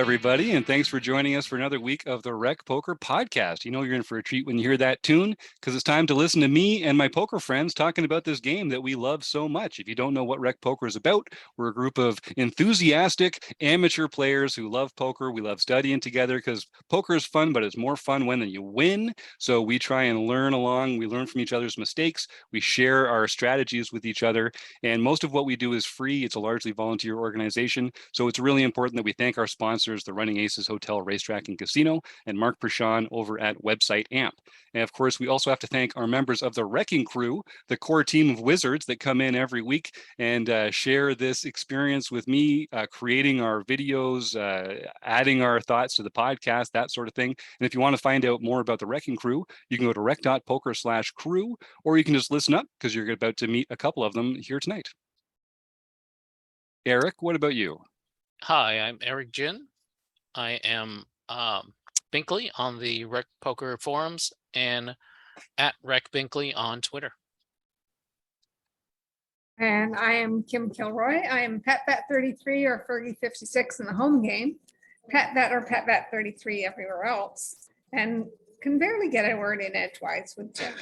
everybody, and thanks for joining us for another week of the Rec Poker Podcast. You know you're in for a treat when you hear that tune, because it's time to listen to me and my poker friends talking about this game that we love so much. If you don't know what Rec Poker is about, we're a group of enthusiastic amateur players who love poker. We love studying together because poker is fun, but it's more fun when you win. So we try and learn along. We learn from each other's mistakes. We share our strategies with each other. And most of what we do is free. It's a largely volunteer organization. So it's really important that we thank our sponsors, the Running Aces Hotel, Racetrack, and Casino, and Mark Prashon over at Website Amp. And of course, we also have to thank our members of the Wrecking Crew, the core team of wizards that come in every week and share this experience with me, creating our videos, adding our thoughts to the podcast, that sort of thing. And if you want to find out more about the Wrecking Crew, you can go to rec.poker/crew, or you can just listen up because you're about to meet a couple of them here tonight. Eric, what about you? Hi, I'm Eric Jin. I am Binkley on the Rec Poker forums and at Rec Binkley on Twitter. And I am Kim Kilroy. I am PetVet33 or Fergie56 in the home game, PetVet or PetVet33 everywhere else, and can barely get a word in edgewise with Jim.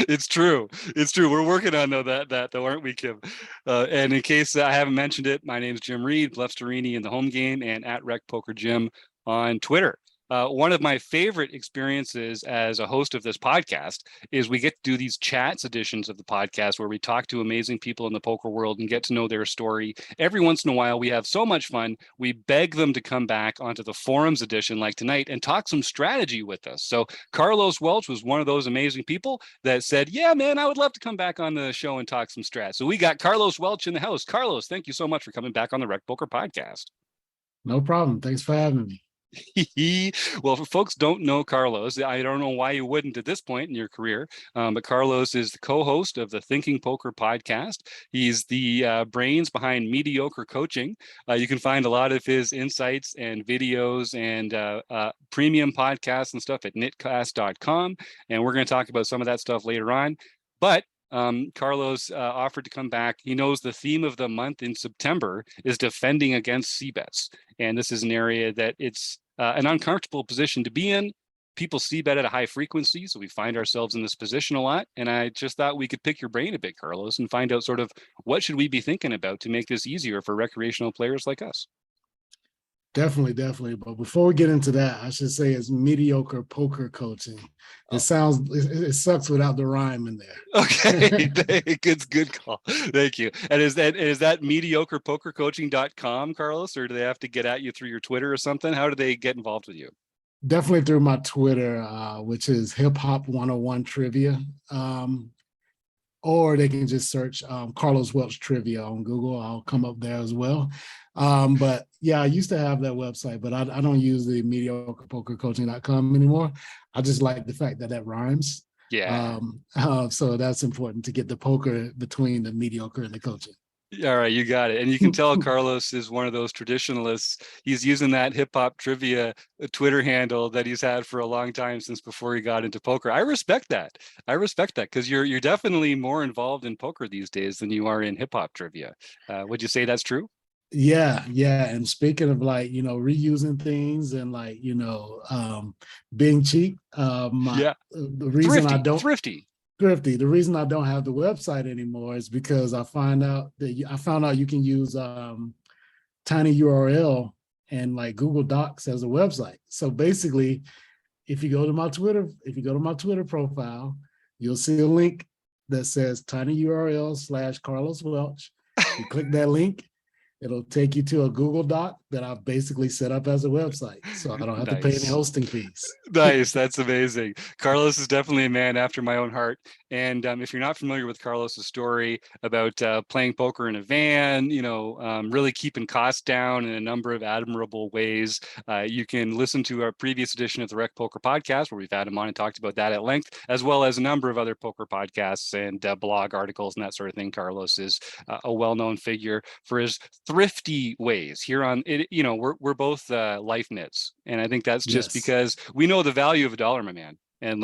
It's true. We're working on that though, aren't we, Kim? And in case I haven't mentioned it, my name is Jim Reed, Blefsterini in the home game, and at Rec Poker Jim on Twitter. One of my favorite experiences as a host of this podcast is we get to do these chats editions of the podcast where we talk to amazing people in the poker world and get to know their story. Every once in a while, we have so much fun. We beg them to come back onto the forums edition like tonight and talk some strategy with us. So Carlos Welch was one of those amazing people that said, yeah, man, I would love to come back on the show and talk some strat. So we got Carlos Welch in the house. Carlos, thank you so much for coming back on the Rec Poker Podcast. No problem. Thanks for having me. Well, if folks don't know Carlos, I don't know why you wouldn't at this point in your career, but Carlos is the co-host of the Thinking Poker podcast. He's the brains behind Mediocre Coaching. You can find a lot of his insights and videos and premium podcasts and stuff at nitcast.com. And we're going to talk about some of that stuff later on. But Carlos offered to come back. He knows the theme of the month in September is defending against c-bets. And this is an area that it's an uncomfortable position to be in. People c-bet at a high frequency, so we find ourselves in this position a lot. And I just thought we could pick your brain a bit, Carlos, and find out sort of what should we be thinking about to make this easier for recreational players like us. Definitely. But before we get into that, I should say it's mediocre poker coaching. It sucks without the rhyme in there. Okay, good call. Thank you. And is that mediocrepokercoaching.com, Carlos, or do they have to get at you through your Twitter or something? How do they get involved with you? Definitely through my Twitter, which is Hip Hop 101 Trivia. Or they can just search Carlos Welch Trivia on Google. I'll come up there as well. But yeah, I used to have that website, but I don't use the mediocrepokercoaching.com anymore. I just like the fact that rhymes. Yeah. So that's important to get the poker between the mediocre and the coaching. All right, you got it. And you can tell Carlos is one of those traditionalists. He's using that hip hop trivia Twitter handle that he's had for a long time, since before he got into poker. I respect that because you're definitely more involved in poker these days than you are in hip hop trivia. Would you say that's true? Yeah. And speaking of reusing things and being cheap, the reason Thrifty. The reason I don't have the website anymore is because I found out you can use tinyurl and Google Docs as a website. So basically, if you go to my Twitter profile, you'll see a link that says tinyurl/Carlos Welch. You click that link, it'll take you to a Google Doc that I've basically set up as a website. So I don't have to pay any hosting fees. Nice. That's amazing. Carlos is definitely a man after my own heart. And if you're not familiar with Carlos's story about playing poker in a van, really keeping costs down in a number of admirable ways, you can listen to our previous edition of the Rec Poker Podcast, where we've had him on and talked about that at length, as well as a number of other poker podcasts and blog articles and that sort of thing. Carlos is a well-known figure for his thrifty ways. Here on it, we're both life nits, and I think that's just because we know the value of a dollar, my man. And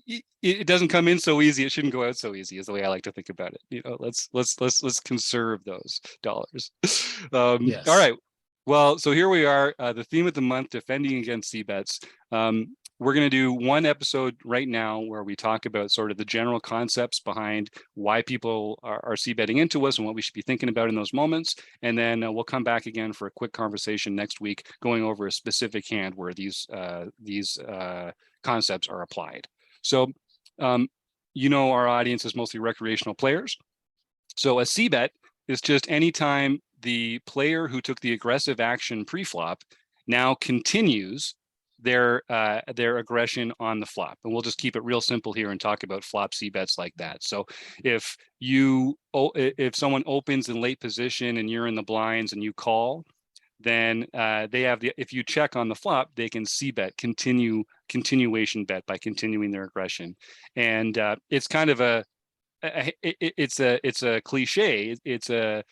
it doesn't come in so easy. It shouldn't go out so easy is the way I like to think about it. Let's conserve those dollars. Yes. All right. Well, so here we are, the theme of the month, defending against c-bets. We're going to do one episode right now where we talk about sort of the general concepts behind why people are c-betting into us and what we should be thinking about in those moments. And then we'll come back again for a quick conversation next week, going over a specific hand where these concepts are applied. So, our audience is mostly recreational players. So a c-bet is just anytime the player who took the aggressive action pre-flop now continues their aggression on the flop. And we'll just keep it real simple here and talk about flop c-bets like that. So if someone opens in late position and you're in the blinds and you call, then they have if you check on the flop, they can c-bet, continuation bet by continuing their aggression. And it's kind of it's a cliche. It's a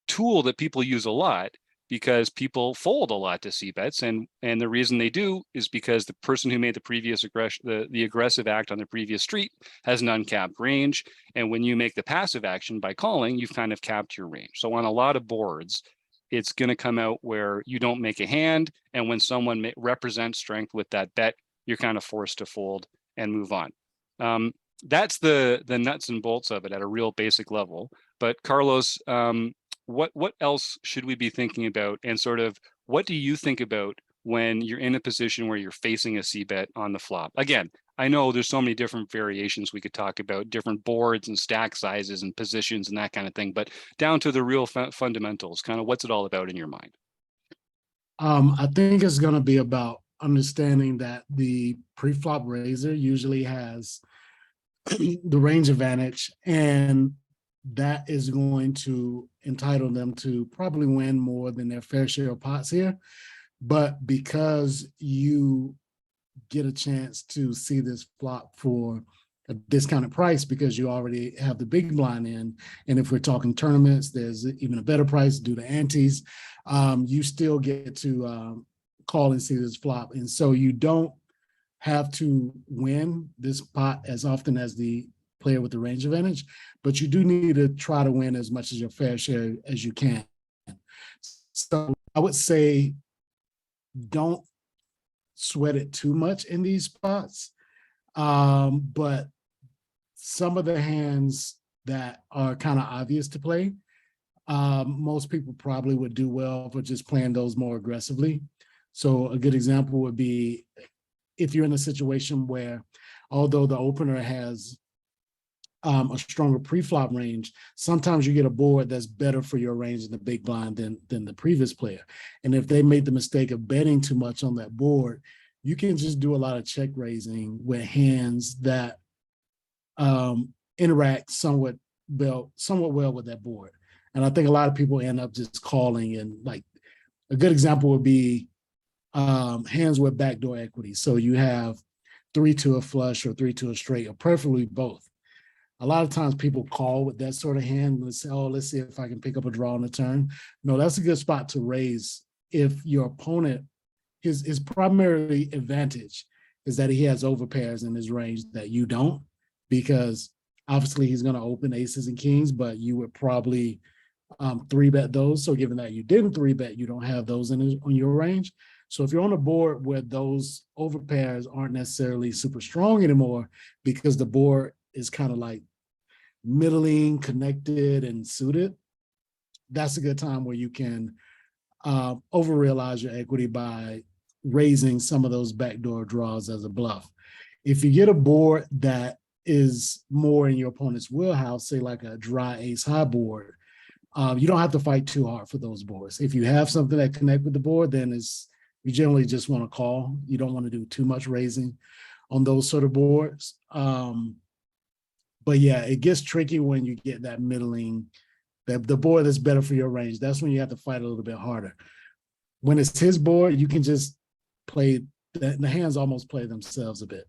tool that people use a lot because people fold a lot to c-bets, and the reason they do is because the person who made the previous aggression, the aggressive act on the previous street, has an uncapped range, and when you make the passive action by calling, you've kind of capped your range. So on a lot of boards, it's going to come out where you don't make a hand, and when someone represents strength with that bet, you're kind of forced to fold and move on. That's the nuts and bolts of it at a real basic level. But Carlos, what else should we be thinking about, and sort of what do you think about when you're in a position where you're facing a c-bet on the flop? Again, I know there's so many different variations we could talk about, different boards and stack sizes and positions and that kind of thing, but down to the real fundamentals, kind of what's it all about in your mind? I think it's going to be about understanding that the pre-flop raiser usually has the range advantage, and that is going to entitle them to probably win more than their fair share of pots here. But because you get a chance to see this flop for a discounted price because you already have the big blind in, and if we're talking tournaments, there's even a better price due to antes, you still get to call and see this flop. And so you don't have to win this pot as often as the player with the range advantage, but you do need to try to win as much as your fair share as you can. So I would say don't sweat it too much in these spots. But some of the hands that are kind of obvious to play, most people probably would do well for just playing those more aggressively. So a good example would be if you're in a situation where, although the opener has a stronger pre-flop range, sometimes you get a board that's better for your range in the big blind than the previous player. And if they made the mistake of betting too much on that board, you can just do a lot of check raising with hands that interact somewhat well with that board. And I think a lot of people end up just calling, and like a good example would be hands with backdoor equity. So you have 3-2 a flush or 3-2 a straight, or preferably both. A lot of times people call with that sort of hand and say, oh, let's see if I can pick up a draw on the turn. No, that's a good spot to raise if your opponent, his primary advantage is that he has overpairs in his range that you don't, because obviously he's going to open aces and kings, but you would probably 3-bet those. So given that you didn't 3-bet, you don't have those on your range. So if you're on a board where those overpairs aren't necessarily super strong anymore because the board is kind of like middling, connected, and suited, that's a good time where you can over-realize your equity by raising some of those backdoor draws as a bluff. If you get a board that is more in your opponent's wheelhouse, say like a dry ace high board, you don't have to fight too hard for those boards. If you have something that connect with the board, then you generally just want to call. You don't want to do too much raising on those sort of boards. But yeah, it gets tricky when you get that middling, the board that's better for your range. That's when you have to fight a little bit harder. When it's his board, you can just play, the hands almost play themselves a bit.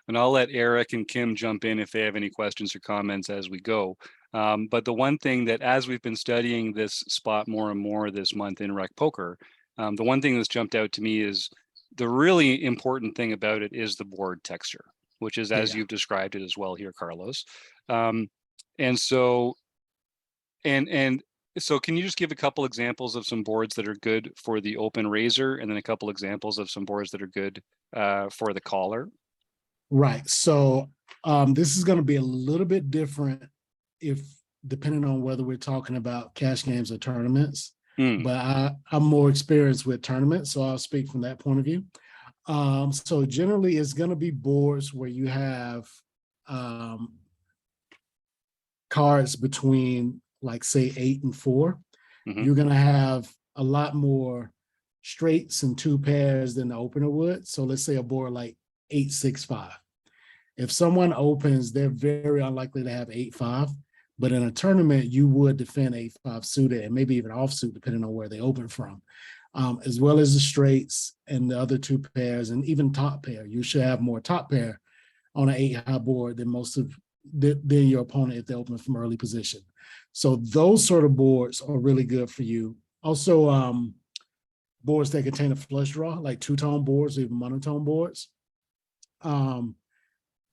And I'll let Eric and Kim jump in if they have any questions or comments as we go. But the one thing that, as we've been studying this spot more and more this month in Rec Poker, the one thing that's jumped out to me is the really important thing about it is the board texture. which is as Yeah. you've described it as well here, Carlos. And so can you just give a couple examples of some boards that are good for the open razor, and then a couple examples of some boards that are good for the caller? Right. So this is going to be a little bit different if depending on whether we're talking about cash games or tournaments. But I'm more experienced with tournaments, so I'll speak from that point of view. So generally, it's going to be boards where you have cards between, like, say, 8 and 4. You're going to have a lot more straights and 2 pairs than the opener would. So let's say a board like 8-6-5. If someone opens, they're very unlikely to have 8-5. But in a tournament, you would defend 8-5 suited and maybe even offsuit, depending on where they open from, as well as the straights and the other 2 pairs, and even top pair. You should have more top pair on an 8-high board than than your opponent if they open from early position. So those sort of boards are really good for you. Also, boards that contain a flush draw, like 2-tone boards, or even monotone boards.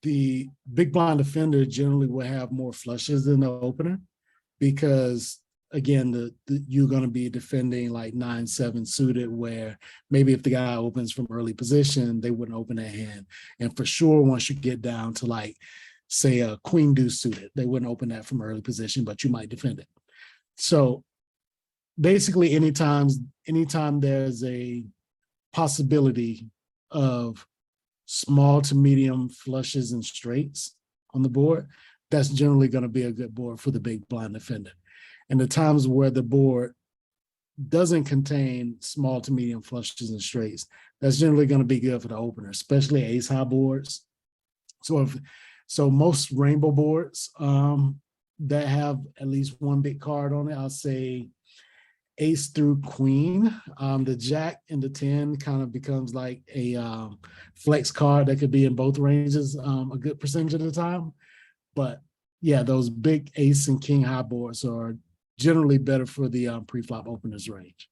The big blind defender generally will have more flushes than the opener because, again, you're going to be defending like 9-7 suited, where maybe if the guy opens from early position, they wouldn't open that hand. And for sure, once you get down to, like, say, a queen deuce suited, they wouldn't open that from early position, but you might defend it. So basically, anytime there's a possibility of small to medium flushes and straights on the board, that's generally going to be a good board for the big blind defender. And the times where the board doesn't contain small to medium flushes and straights, that's generally going to be good for the opener, especially ace high boards. So most rainbow boards that have at least 1 big card on it, I'll say ace through queen. The jack and the 10 kind of becomes like a flex card that could be in both ranges a good percentage of the time. But yeah, those big ace and king high boards are generally better for the pre-flop openers range.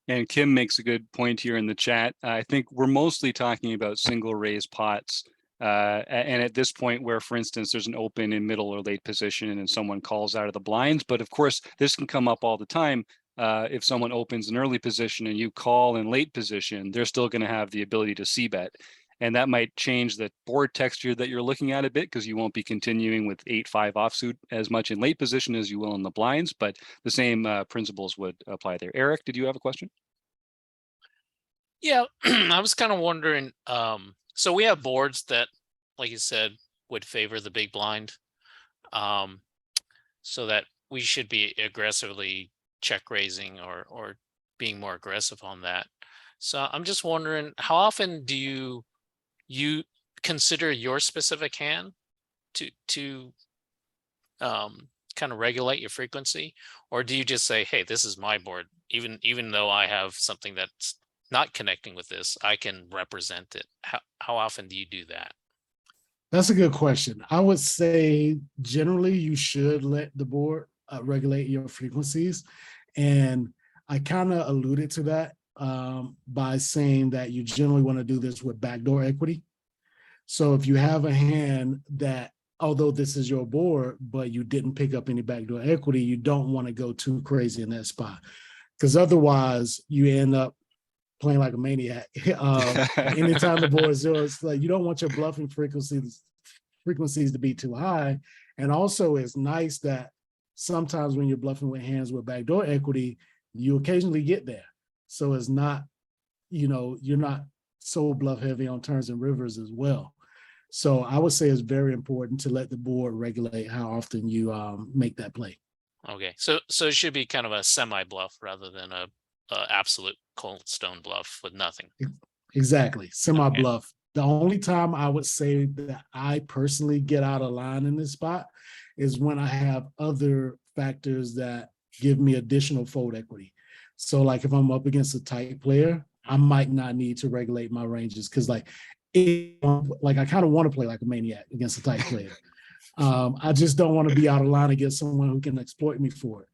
And Kim makes a good point here in the chat. I think we're mostly talking about single raise pots. And at this point where, for instance, there's an open in middle or late position and someone calls out of the blinds. But of course, this can come up all the time. If someone opens an early position and you call in late position, they're still going to have the ability to c-bet. And that might change the board texture that you're looking at a bit, because you won't be continuing with 8-5 offsuit as much in late position as you will in the blinds. But the same principles would apply there. Eric, did you have a question? Yeah, I was kind of wondering, so we have boards that, like you said, would favor the big blind, so that we should be aggressively check raising or being more aggressive on that. So I'm just wondering, how often do you consider your specific hand to kind of regulate your frequency, or do you just say, hey, this is my board, even though I have something that's not connecting with this, I can represent it? How often do you do that? That's a good question. I would say generally you should let the board regulate your frequencies. And I kind of alluded to that by saying that you generally want to do this with backdoor equity. So if you have a hand that, although this is your board, but you didn't pick up any backdoor equity, you don't want to go too crazy in that spot, because otherwise you end up playing like a maniac. Anytime the board is yours, like, you don't want your bluffing frequencies to be too high. And also, it's nice that sometimes when you're bluffing with hands with backdoor equity, you occasionally get there. So it's not, you're not so bluff heavy on turns and rivers as well. So I would say it's very important to let the board regulate how often you make that play. Okay, so it should be kind of a semi bluff rather than a absolute cold stone bluff with nothing. Exactly, semi bluff. Okay. The only time I would say that I personally get out of line in this spot is when I have other factors that give me additional fold equity. So like if I'm up against a tight player, I might not need to regulate my ranges, because I kind of want to play like a maniac against a tight player. I just don't want to be out of line against someone who can exploit me for it.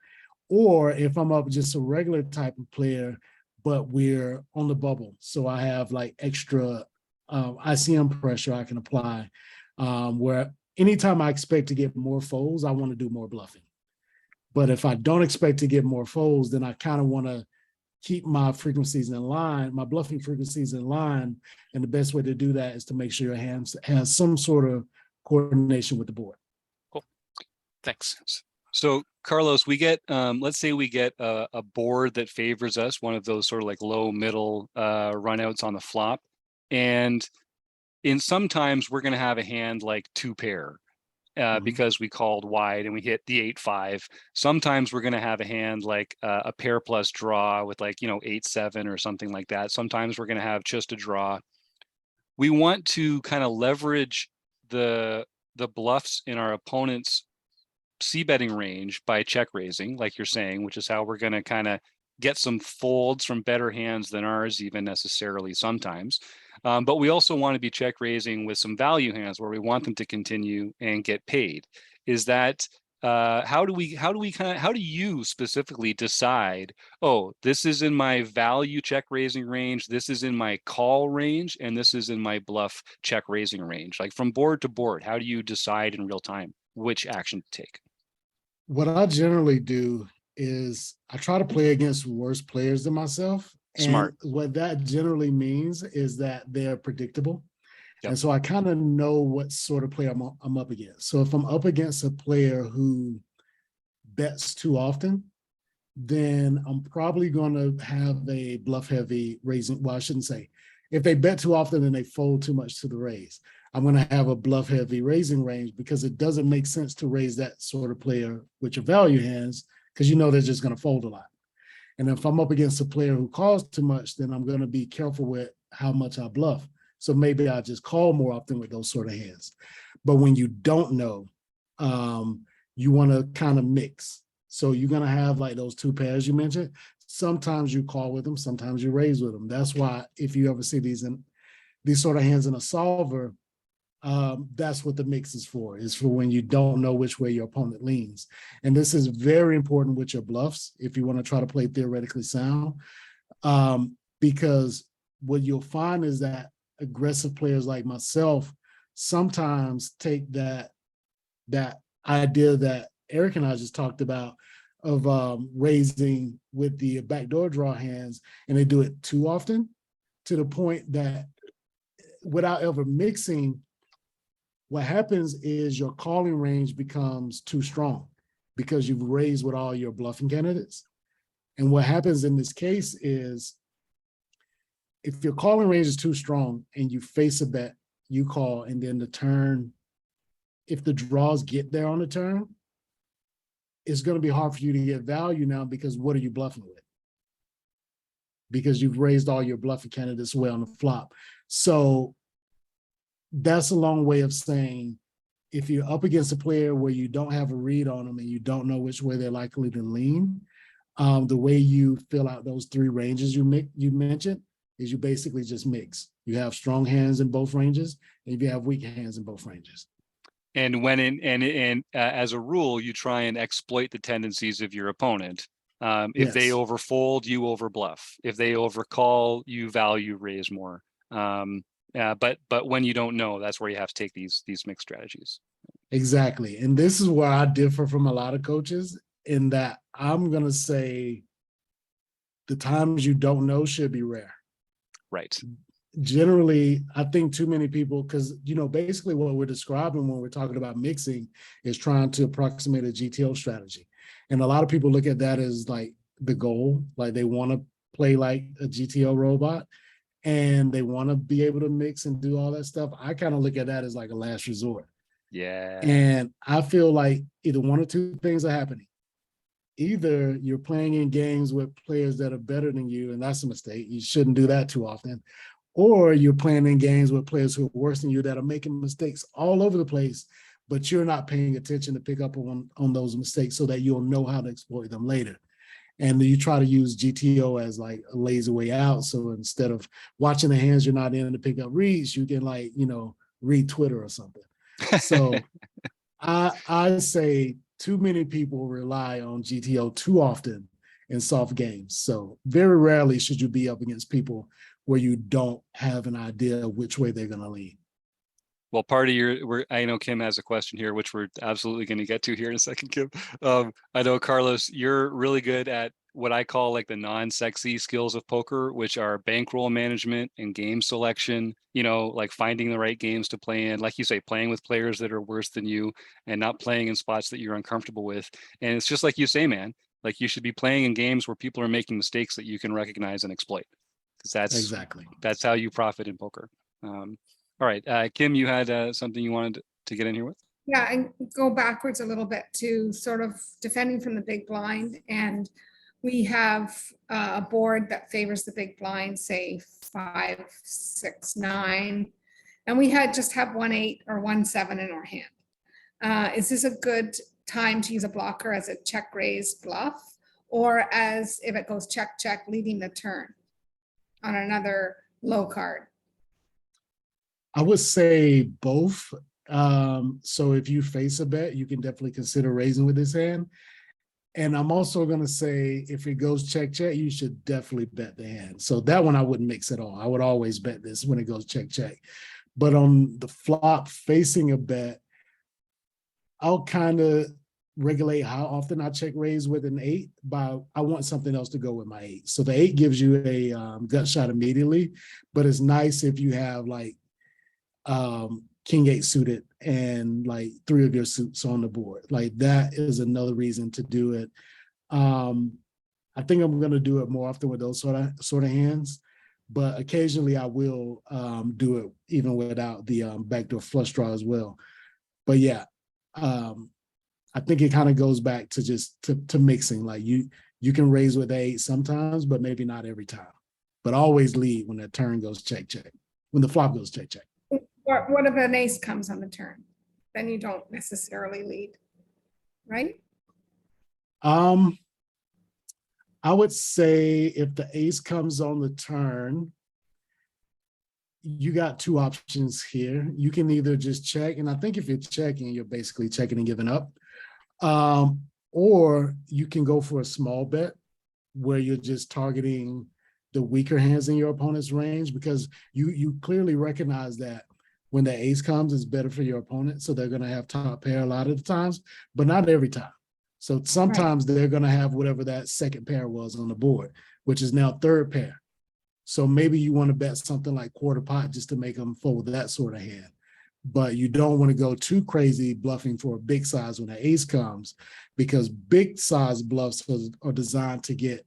Or if I'm up just a regular type of player, but we're on the bubble, so I have like extra ICM pressure I can apply, where anytime I expect to get more folds, I want to do more bluffing. But if I don't expect to get more folds, then I kind of want to keep my frequencies in line, my bluffing frequencies in line. And the best way to do that is to make sure your hand has some sort of coordination with the board. Cool. Thanks. So Carlos, we get, let's say we get a board that favors us, one of those sort of like low middle runouts on the flop. And sometimes we're going to have a hand like 2-pair because we called wide and we hit the 8-5. Sometimes we're going to have a hand like a pair plus draw with like, 8-7 or something like that. Sometimes we're going to have just a draw. We want to kind of leverage the bluffs in our opponent's c-betting range by check raising, like you're saying, which is how we're going to kind of get some folds from better hands than ours, even necessarily sometimes. But we also want to be check raising with some value hands where we want them to continue and get paid. Is that how do you specifically decide, oh, this is in my value check raising range, this is in my call range, and this is in my bluff check raising range? Like from board to board, how do you decide in real time which action to take? What I generally do is I try to play against worse players than myself. Smart. And what that generally means is that they're predictable. Yep. And so I kind of know what sort of player I'm up against. So if I'm up against a player who bets too often, then I'm probably going to have a bluff heavy raising. Well, I shouldn't say. If they bet too often and they fold too much to the raise, I'm going to have a bluff heavy raising range because it doesn't make sense to raise that sort of player with your value hands because they're just going to fold a lot. And if I'm up against a player who calls too much, then I'm going to be careful with how much I bluff. So maybe I just call more often with those sort of hands. But when you don't know, you want to kind of mix. So you're going to have like those 2 pairs you mentioned. Sometimes you call with them, sometimes you raise with them. That's why if you ever see these sort of hands in a solver, that's what the mix is for when you don't know which way your opponent leans. And this is very important with your bluffs if you want to try to play theoretically sound, because what you'll find is that aggressive players like myself sometimes take that idea that Eric and I just talked about of raising with the backdoor draw hands, and they do it too often to the point that without ever mixing, what happens is your calling range becomes too strong because you've raised with all your bluffing candidates. And what happens in this case is if your calling range is too strong and you face a bet, you call, and then the turn, if the draws get there on the turn, it's going to be hard for you to get value now because what are you bluffing with? Because you've raised all your bluffing candidates away on the flop. So that's a long way of saying if you're up against a player where you don't have a read on them and you don't know which way they're likely to lean, the way you fill out those 3 ranges you mentioned is you basically just mix. You have strong hands in both ranges, and you have weak hands in both ranges. And as a rule, you try and exploit the tendencies of your opponent. If they overfold, you overbluff. If they overcall, you value raise more. But when you don't know, that's where you have to take these mixed strategies. Exactly. And this is where I differ from a lot of coaches in that I'm going to say the times you don't know should be rare. Right. Generally, I think too many people, because, basically what we're describing when we're talking about mixing is trying to approximate a GTO strategy. And a lot of people look at that as like the goal, like they want to play like a GTO robot and they want to be able to mix and do all that stuff. I kind of look at that as like a last resort. Yeah. And I feel like either one or two things are happening. Either you're playing in games with players that are better than you, and that's a mistake. You shouldn't do that too often. Or you're playing in games with players who are worse than you that are making mistakes all over the place, but you're not paying attention to pick up on those mistakes so that you'll know how to exploit them later. And you try to use GTO as like a lazy way out. So instead of watching the hands you're not in to pick up reads, you can read Twitter or something. So I say too many people rely on GTO too often in soft games. So very rarely should you be up against people where you don't have an idea of which way they're going to lean. Well, part of I know Kim has a question here, which we're absolutely going to get to here in a second, Kim. I know, Carlos, you're really good at what I call like the non-sexy skills of poker, which are bankroll management and game selection, like finding the right games to play in, like you say, playing with players that are worse than you and not playing in spots that you're uncomfortable with. And it's just like you say, man, like you should be playing in games where people are making mistakes that you can recognize and exploit, because that's how you profit in poker. All right, Kim, you had something you wanted to get in here with? Yeah, and go backwards a little bit to sort of defending from the big blind. And we have a board that favors the big blind, say 5, 6, 9. And we just have 1, 8 or 1, 7 in our hand. Is this a good time to use a blocker as a check raise bluff, or as if it goes check, check, leading the turn on another low card? I would say both. So if you face a bet, you can definitely consider raising with this hand. And I'm also going to say, if it goes check, check, you should definitely bet the hand. So that one I wouldn't mix at all. I would always bet this when it goes check, check. But on the flop facing a bet, I'll kind of regulate how often I check raise with an 8, but I want something else to go with my 8. So the 8 gives you a gut shot immediately, but it's nice if you have like King 8 suited and like 3 of your suits on the board. Like that is another reason to do it. I think I'm going to do it more often with those sort of hands, but occasionally I will do it even without the backdoor flush draw as well. But yeah, I think it kind of goes back to just to mixing. Like you can raise with 8 sometimes, but maybe not every time. But always lead when the turn goes check, check. When the flop goes check, check. What if an ace comes on the turn? Then you don't necessarily lead, right? I would say if the ace comes on the turn, you got 2 options here. You can either just check, and I think if you're checking, you're basically checking and giving up. Or you can go for a small bet where you're just targeting the weaker hands in your opponent's range, because you clearly recognize that when the ace comes, it's better for your opponent. So they're going to have top pair a lot of the times, but not every time. So sometimes they're going to have whatever that second pair was on the board, which is now third pair. So maybe you want to bet something like quarter pot just to make them fold that sort of hand. But you don't want to go too crazy bluffing for a big size when the ace comes, because big size bluffs are designed to get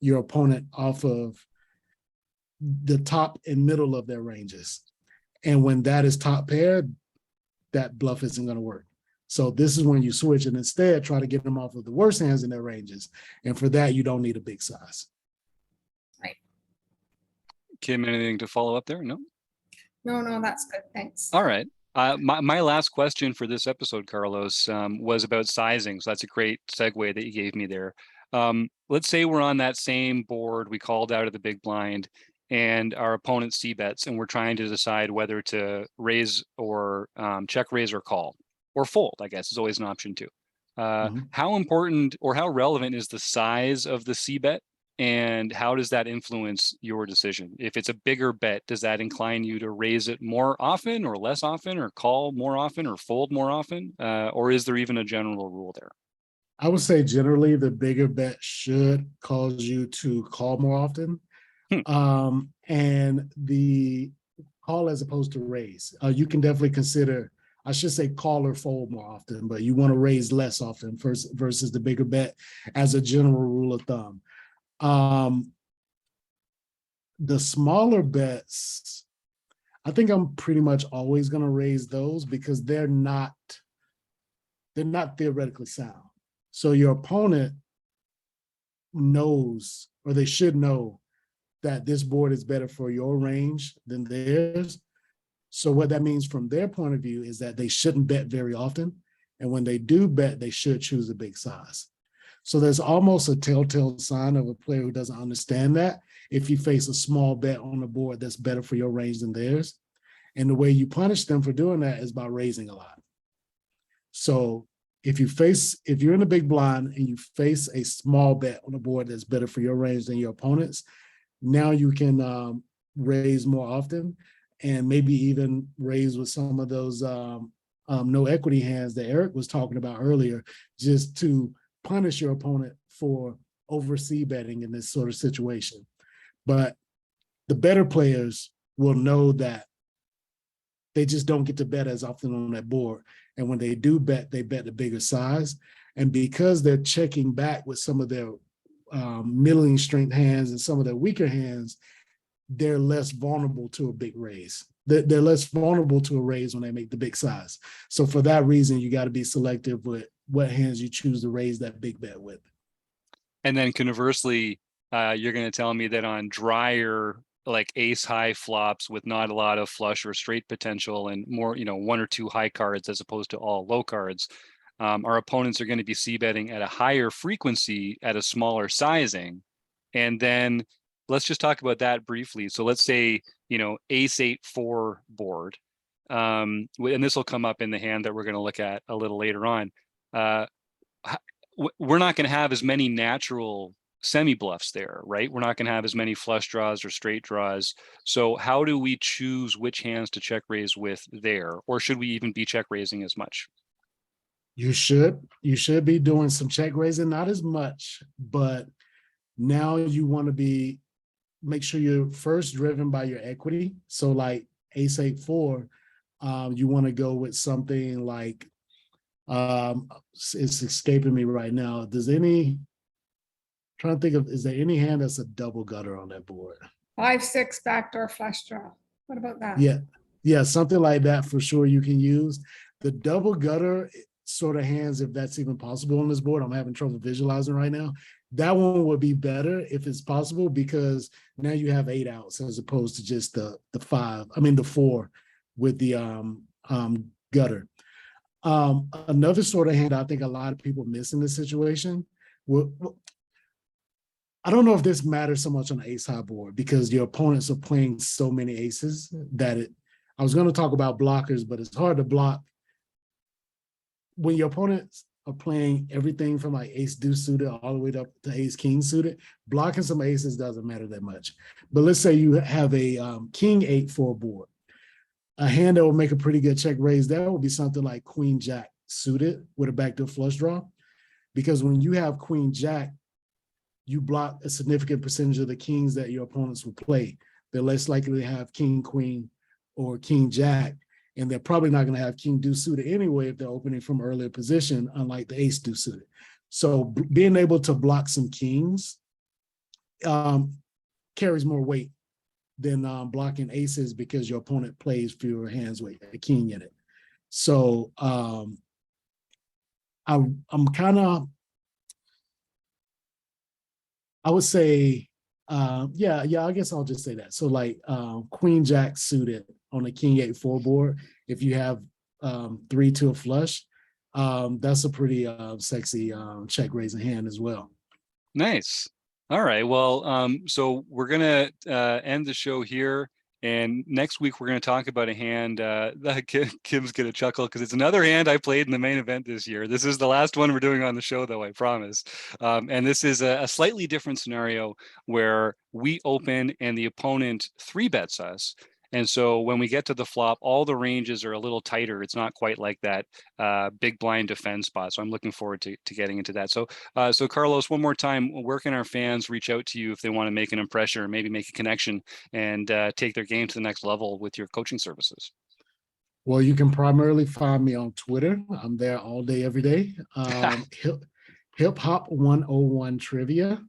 your opponent off of the top and middle of their ranges. And when that is top pair, that bluff isn't going to work. So this is when you switch and instead try to get them off of the worst hands in their ranges. And for that, you don't need a big size. Right. Kim, anything to follow up there? No? No, that's good. Thanks. All right. My last question for this episode, Carlos, was about sizing. So that's a great segue that you gave me there. Let's say we're on that same board. We called out of the big blind, and our opponent c-bets, and we're trying to decide whether to raise or check raise or call or fold, I guess is always an option too. How important or how relevant is the size of the c-bet, and how does that influence your decision? If it's a bigger bet, does that incline you to raise it more often or less often, or call more often or fold more often? Or is there even a general rule there? I would say generally the bigger bet should cause you to call more often. And the call as opposed to raise. You can definitely consider, I should say call or fold more often, but you want to raise less often versus the bigger bet as a general rule of thumb. The smaller bets, I think I'm pretty much always going to raise those because they're not theoretically sound. So your opponent knows, or they should know, that this board is better for your range than theirs. So what that means from their point of view is that they shouldn't bet very often. And when they do bet, they should choose a big size. So there's almost a telltale sign of a player who doesn't understand that if you face a small bet on the board that's better for your range than theirs. And the way you punish them for doing that is by raising a lot. So if you're in a big blind and you face a small bet on a board that's better for your range than your opponent's, now you can raise more often, and maybe even raise with some of those no equity hands that Eric was talking about earlier, just to punish your opponent for over c-betting in this sort of situation. But the better players will know that they just don't get to bet as often on that board. And when they do bet, they bet the bigger size. And because they're checking back with some of their middling strength hands and some of their weaker hands, they're less vulnerable to a big raise. They're less vulnerable to a raise when they make the big size. So for that reason, you got to be selective with what hands you choose to raise that big bet with. And then conversely, you're going to tell me that on drier, like ace high flops with not a lot of flush or straight potential and more, one or two high cards as opposed to all low cards, our opponents are going to be c-betting at a higher frequency at a smaller sizing. And then let's just talk about that briefly. So let's say, ace 8-4 board. And this will come up in the hand that we're going to look at a little later on. We're not going to have as many natural semi bluffs there, right? We're not going to have as many flush draws or straight draws. So how do we choose which hands to check raise with there? Or should we even be check raising as much? You should be doing some check raising, not as much, but now you want to make sure you're first driven by your equity. So like ace 8-4, you want to go with something like, it's escaping me right now. Trying to think of, is there any hand that's a double gutter on that board? 5-6 backdoor flush draw. What about that? Yeah, something like that for sure you can use. The double gutter sort of hands, if that's even possible on this board, I'm having trouble visualizing right now. That one would be better if it's possible, because now you have 8 outs as opposed to just the 4 with the gutter. Another sort of hand I think a lot of people miss in this situation. I don't know if this matters so much on the ace high board, because your opponents are playing so many aces that I was going to talk about blockers, but it's hard to block when your opponents are playing everything from like ace deuce suited all the way up to ace king suited. Blocking some aces doesn't matter that much. But let's say you have a king 8-4 board. A hand that will make a pretty good check raise there will be something like queen jack suited with a backdoor flush draw. Because when you have queen jack, you block a significant percentage of the kings that your opponents will play. They're less likely to have king queen or king jack, and they're probably not going to have king deuce suited anyway if they're opening from earlier position, unlike the ace deuce suited. So being able to block some kings carries more weight than blocking aces, because your opponent plays fewer hands with a king in it. So I'm kind of, I would say, I guess I'll just say that. So like queen jack suited on a king 8-4 board, if you have 3 to a flush, that's a pretty sexy check raising hand as well. Nice. All right. Well, so we're going to end the show here. And next week, we're going to talk about a hand that Kim's going to chuckle, because it's another hand I played in the main event this year. This is the last one we're doing on the show, though, I promise. And this is a slightly different scenario where we open and the opponent 3-bets us. And so when we get to the flop, all the ranges are a little tighter. It's not quite like that big blind defense spot. So I'm looking forward to getting into that. So Carlos, one more time, where can our fans reach out to you if they want to make an impression or maybe make a connection and take their game to the next level with your coaching services? Well, you can primarily find me on Twitter. I'm there all day, every day. Hip Hop 101 Trivia.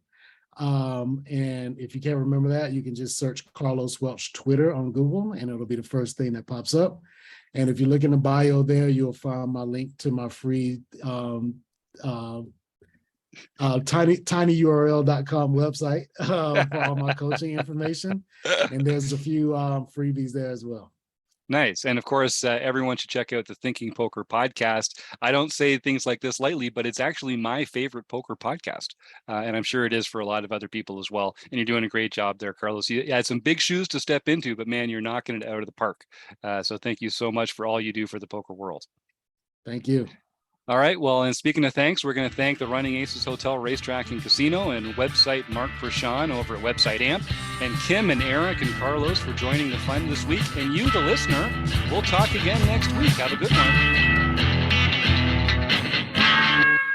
And if you can't remember that, you can just search Carlos Welch Twitter on Google, and it'll be the first thing that pops up. And if you look in the bio there, you'll find my link to my free tinyurl.com website for all my coaching information. And there's a few freebies there as well. Nice. And of course, everyone should check out the Thinking Poker podcast. I don't say things like this lightly, but it's actually my favorite poker podcast. And I'm sure it is for a lot of other people as well. And you're doing a great job there, Carlos. You had some big shoes to step into, but man, you're knocking it out of the park. So thank you so much for all you do for the poker world. Thank you. All right. Well, and speaking of thanks, we're going to thank the Running Aces Hotel Racetrack and Casino and website Mark Prashan over at Website Amp, and Kim and Eric and Carlos for joining the fun this week. And you, the listener, we'll talk again next week. Have a good one.